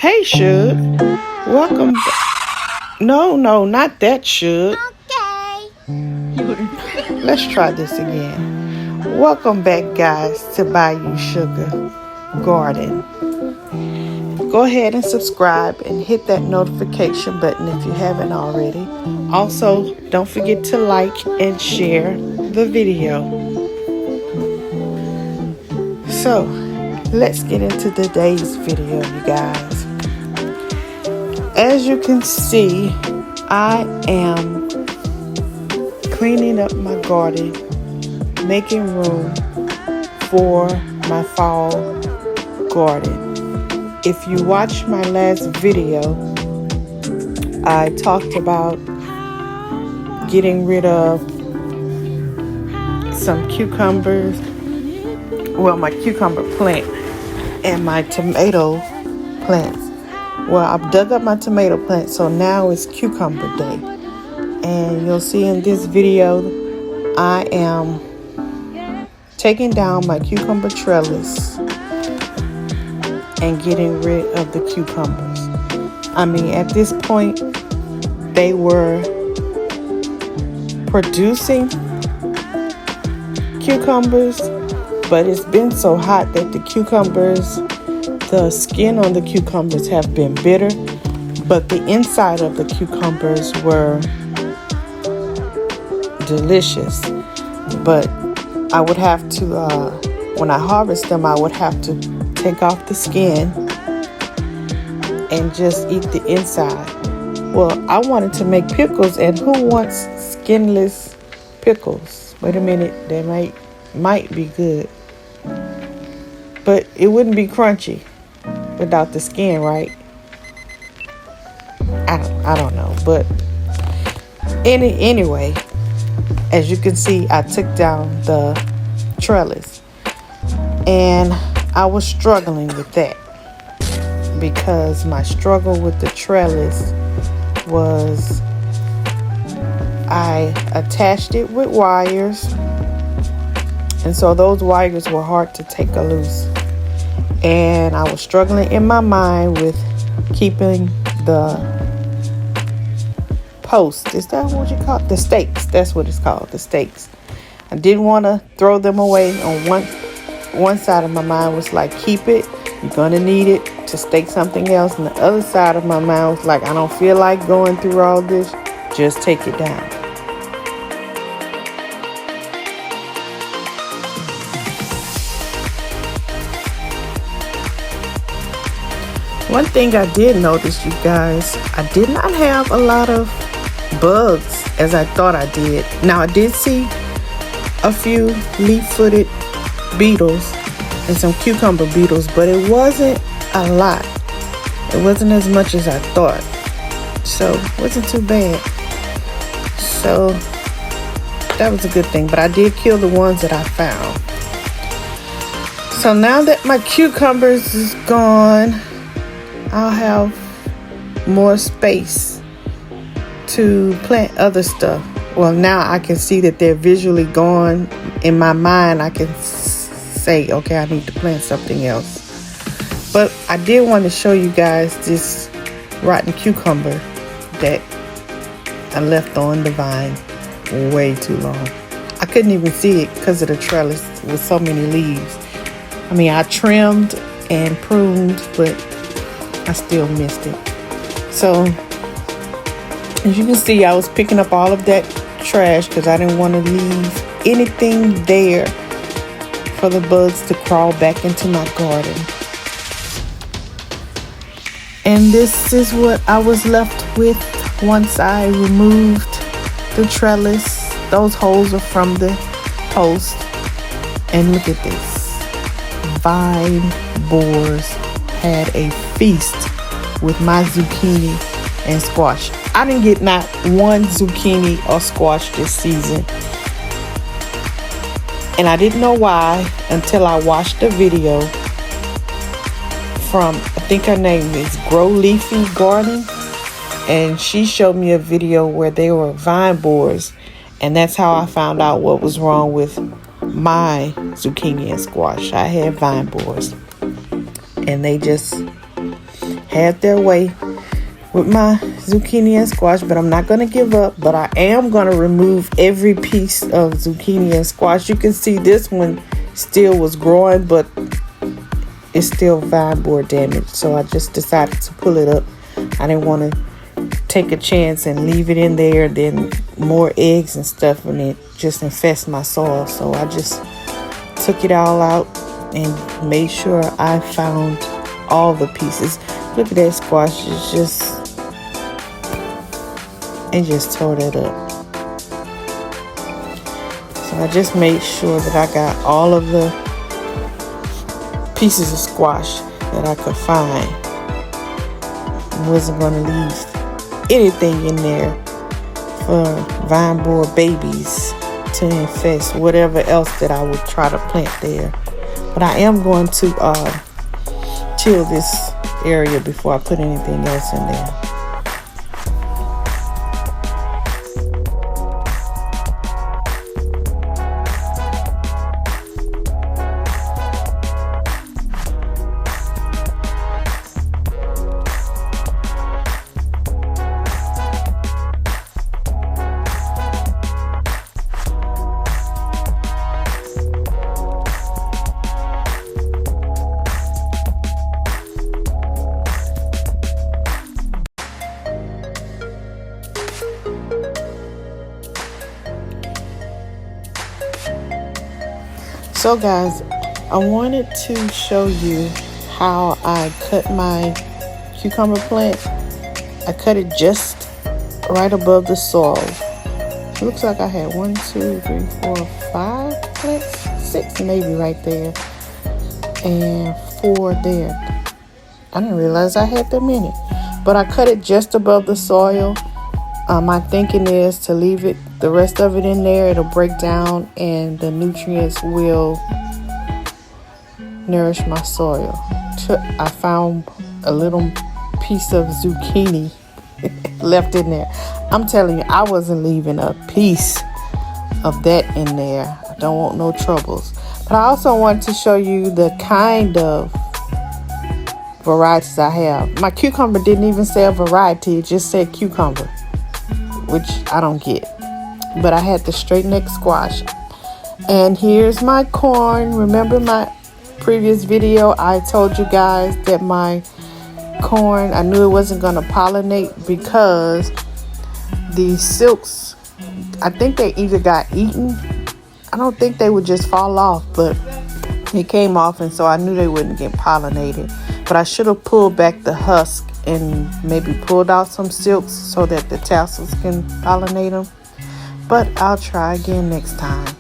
Hey, Shug. Welcome. No, not that, Shug. Okay. Let's try this again. Welcome back, guys, to Bayou Sugar Garden. Go ahead and subscribe and hit that notification button if you haven't already. Also, don't forget to like and share the video. So, let's get into today's video, you guys. As you can see, I am cleaning up my garden, making room for my fall garden. If you watched my last video, I talked about getting rid of some cucumbers, well, my cucumber plant and my tomato plants. Well, I've dug up my tomato plant, so now it's cucumber day. And you'll see in this video, I am taking down my cucumber trellis and getting rid of the cucumbers. I mean, at this point, they were producing cucumbers, but it's been so hot that the skin on the cucumbers have been bitter, but the inside of the cucumbers were delicious. But I would have to, when I harvest them, I would have to take off the skin and just eat the inside. Well, I wanted to make pickles, and who wants skinless pickles? Wait a minute, they might be good, but it wouldn't be crunchy without the skin, right? I don't know, but anyway, as you can see, I took down the trellis, and I was struggling with that because my struggle with the trellis was I attached it with wires, and so those wires were hard to take loose. And I was struggling in my mind with keeping the posts. Is that what you call it? The stakes. That's what it's called, the stakes. I didn't want to throw them away. On one side of my mind was like, keep it. You're going to need it to stake something else. And the other side of my mind was like, I don't feel like going through all this. Just take it down. One thing I did notice, you guys, I did not have a lot of bugs as I thought I did. Now, I did see a few leaf-footed beetles and some cucumber beetles, but it wasn't a lot. It wasn't as much as I thought. So, it wasn't too bad. So, that was a good thing. But I did kill the ones that I found. So, now that my cucumbers is gone, I'll have more space to plant other stuff. Well, now I can see that they're visually gone. In my mind, I can say, okay, I need to plant something else. But I did want to show you guys this rotten cucumber that I left on the vine way too long. I couldn't even see it because of the trellis with so many leaves. I mean, I trimmed and pruned, but I still missed it. So, as you can see, I was picking up all of that trash because I didn't want to leave anything there for the bugs to crawl back into my garden. And this is what I was left with once I removed the trellis. Those holes are from the post. And look at this. Vine borers had a feast with my zucchini and squash. I didn't get not one zucchini or squash this season. And I didn't know why until I watched the video from, I think her name is Grow Leafy Garden. And she showed me a video where they were vine borers. And that's how I found out what was wrong with my zucchini and squash. I had vine borers. And they just had their way with my zucchini and squash, but I'm not going to give up. But I am going to remove every piece of zucchini and squash. You can see this one still was growing, but it's still vine borer damage. So I just decided to pull it up. I didn't want to take a chance and leave it in there, then more eggs and stuff, and it just infests my soil. So I just took it all out and made sure I found all the pieces. Look at that squash. It's just tore that up. So I just made sure that I got all of the pieces of squash that I could find. I wasn't going to leave anything in there for vine borer babies to infest whatever else that I would try to plant there. But I am going to chill this area before I put anything else in there. So guys, I wanted to show you how I cut my cucumber plant. I cut it just right above the soil. It looks like I had 1, 2, 3, 4, 5 plants, 6 maybe right there, and 4 there. I didn't realize I had that many, but I cut it just above the soil. My thinking is to leave it, the rest of it in there. It'll break down and the nutrients will nourish my soil. I found a little piece of zucchini left in there. I'm telling you, I wasn't leaving a piece of that in there. I don't want no troubles. But I also want to show you the kind of varieties I have. My cucumber didn't even say a variety. It just said cucumber, which I don't get. But I had the straight neck squash. And here's my corn. Remember my previous video, I told you guys that my corn, I knew it wasn't going to pollinate because the silks, I think they either got eaten. I don't think they would just fall off, but it came off, and so I knew they wouldn't get pollinated. But I should have pulled back the husk and maybe pulled out some silks so that the tassels can pollinate them. But I'll try again next time.